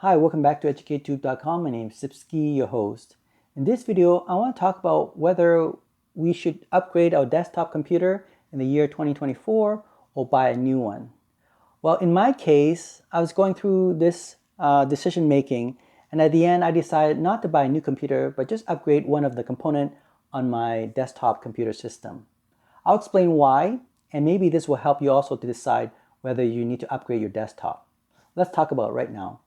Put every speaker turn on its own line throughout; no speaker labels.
Hi, welcome back to EducateTube.com. My name is Sipsky, your host. In this video, I want to talk about whether we should upgrade our desktop computer in the year 2024 or buy a new one. Well, in my case, I was going through this decision making, and at the end, I decided not to buy a new computer, but just upgrade one of the component on my desktop computer system. I'll explain why, and maybe this will help you also to decide whether you need to upgrade your desktop. Let's talk about it right now.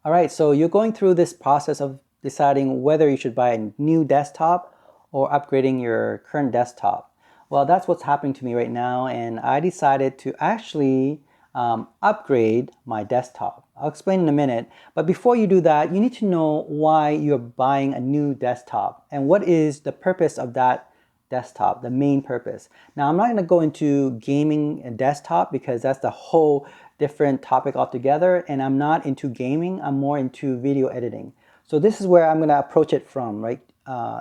All right, so you're going through this process of deciding whether you should buy a new desktop or upgrading your current desktop. Well, that's what's happening to me right now, and I decided to actually upgrade my desktop. I'll explain in a minute, but before you do that, you need to know why you're buying a new desktop and what is the purpose of that desktop, the main purpose. Now, I'm not going to go into gaming and desktop because that's the whole different topic altogether, and I'm not into gaming. I'm more into video editing. So this is where I'm going to approach it from, right?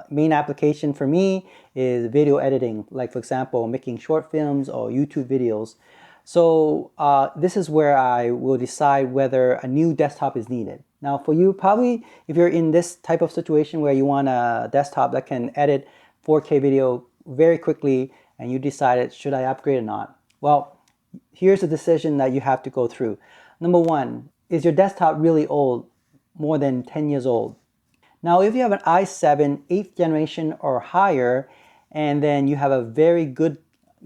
Main application for me is video editing, like for example, making short films or YouTube videos. So this is where I will decide whether a new desktop is needed. Now for you, probably if you're in this type of situation where you want a desktop that can edit 4K video very quickly and you decided, should I upgrade or not? Well, here's a decision that you have to go through. Number one, is your desktop really old, more than 10 years old? Now, if you have an i7 8th generation or higher, and then you have a very good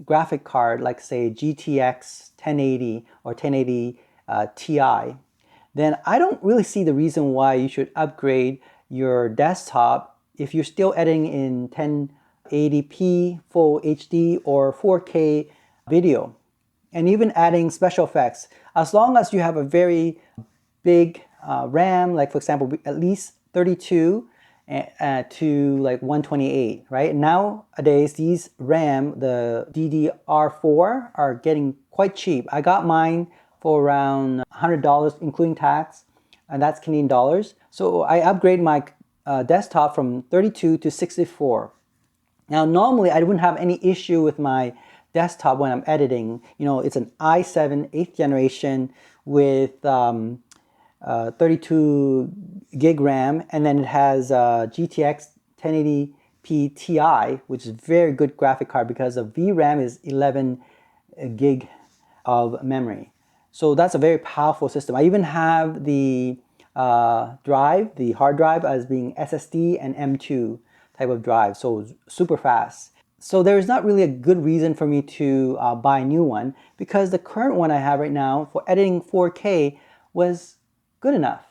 graphic card, like say GTX 1080 or 1080 Ti, then I don't really see the reason why you should upgrade your desktop if you're still editing in 1080p, full HD, or 4K video. And even adding special effects, as long as you have a very big RAM, like for example, at least 32 to like 128, right? Nowadays, these RAM, the DDR4, are getting quite cheap. I got mine for around $100, including tax, and that's Canadian dollars. So I upgrade my desktop from 32 to 64. Now, normally I wouldn't have any issue with my desktop when I'm editing. You know, it's an i7 8th generation with 32 gig RAM, and then it has GTX 1080p Ti, which is a very good graphic card because the VRAM is 11 gig of memory. So that's a very powerful system. I even have the drive, the hard drive, as being SSD and M2 type of drive, so super fast. So there is not really a good reason for me to buy a new one because the current one I have right now for editing 4K was good enough.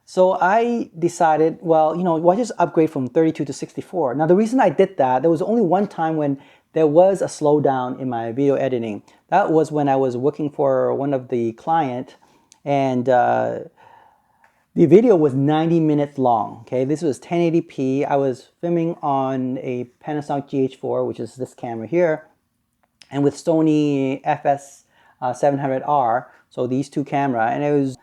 So I decided, well, you know, why just upgrade from 32 to 64? Now the reason I did that, there was only one time when there was a slowdown in my video editing. That was when I was working for one of the client, and the video was 90 minutes long. Okay, this was 1080p. I was filming on a Panasonic GH4, which is this camera here, and with Sony FS700R. So these two cameras, and it was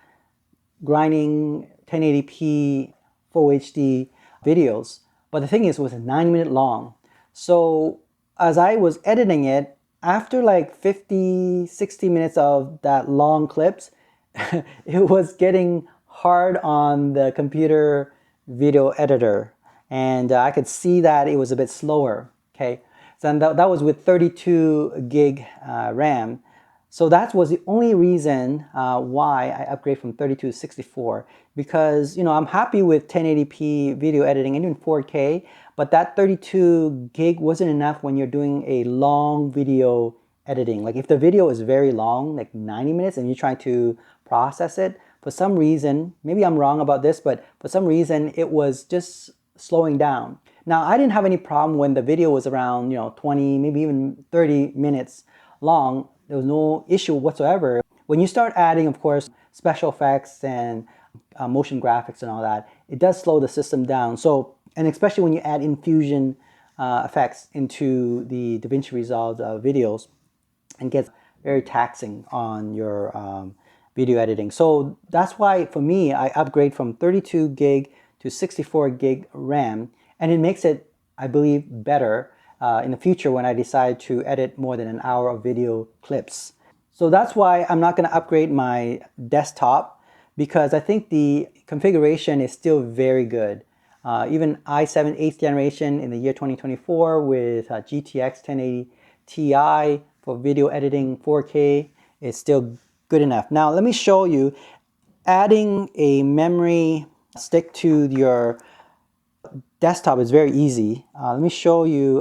grinding 1080p full HD videos. But the thing is, it was 90 minutes long. So as I was editing it, after like 50, 60 minutes of that long clips, it was getting hard on the computer video editor, and I could see that it was a bit slower. Okay, so that was with 32 gig RAM. So that was the only reason why I upgrade from 32 to 64, because, you know, I'm happy with 1080p video editing and even 4K, but that 32 gig wasn't enough when you're doing a long video editing. Like if the video is very long, like 90 minutes, and you're trying to process it, for some reason, maybe I'm wrong about this, but for some reason it was just slowing down. Now, I didn't have any problem when the video was around, you know, 20, maybe even 30 minutes long. There was no issue whatsoever. When you start adding, of course, special effects and motion graphics and all that, it does slow the system down. So, and especially when you add infusion effects into the DaVinci Resolve videos, and gets very taxing on your video editing. So that's why for me, I upgrade from 32 gig to 64 gig RAM, and it makes it, I believe, better in the future when I decide to edit more than an hour of video clips. So that's why I'm not going to upgrade my desktop, because I think the configuration is still very good. Even i7 8th generation in the year 2024 with GTX 1080 Ti for video editing 4K is still good enough. Now let me show you adding a memory stick to your desktop is very easy. Let me show you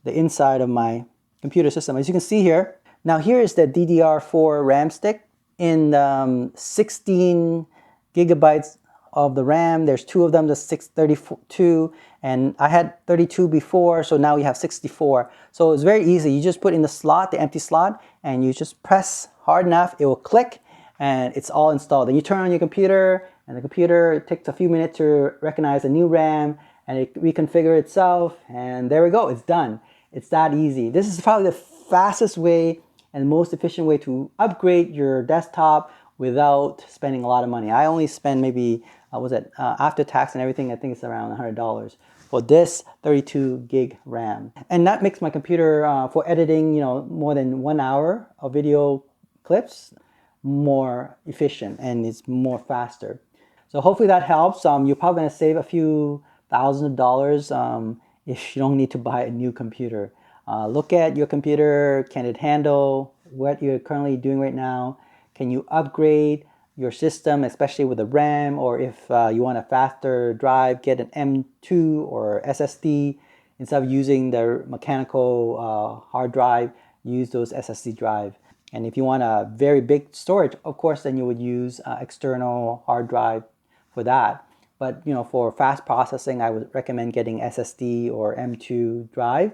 the inside of my computer system. As you can see here, now here is the DDR4 RAM stick in 16 gigabytes of the RAM. There's two of them, the 632, and I had 32 before, so now we have 64. So it's very easy. You just put in the slot, the empty slot, and you just press hard enough, it will click, and it's all installed. Then you turn on your computer, and the computer takes a few minutes to recognize a new RAM, and it reconfigures itself, and there we go, it's done. It's that easy. This is probably the fastest way and most efficient way to upgrade your desktop without spending a lot of money. I only spend maybe, after tax and everything, I think it's around $100 for this 32 gig RAM. And that makes my computer for editing, more than 1 hour of video clips more efficient, and it's more faster. So hopefully that helps. You're probably gonna save a few $1,000s if you don't need to buy a new computer. Look at your computer. Can it handle what you're currently doing right now? Can you upgrade your system, especially with the RAM, or if you want a faster drive, get an M2 or SSD. Instead of using the mechanical hard drive, use those SSD drive. And if you want a very big storage, of course, then you would use external hard drive for that. But for fast processing, I would recommend getting SSD or M2 drive,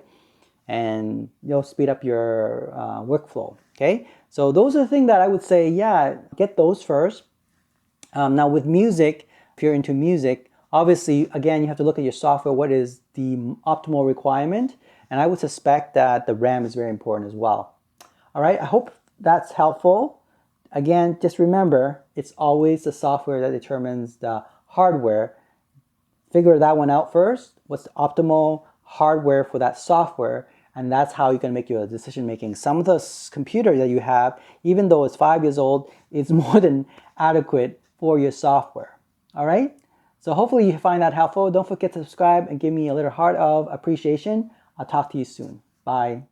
and you'll speed up your workflow. Okay, so those are the things that I would say, yeah, get those first. Now with music, if you're into music, obviously, again, you have to look at your software, what is the optimal requirement, and I would suspect that the RAM is very important as well. All right, I hope that's helpful. Again, just remember, it's always the software that determines the hardware. Figure that one out first. What's the optimal hardware for that software? And that's how you can make your decision making. Some of the computer that you have, even though it's 5 years old, is more than adequate for your software. All right? So hopefully you find that helpful. Don't forget to subscribe and give me a little heart of appreciation. I'll talk to you soon. Bye.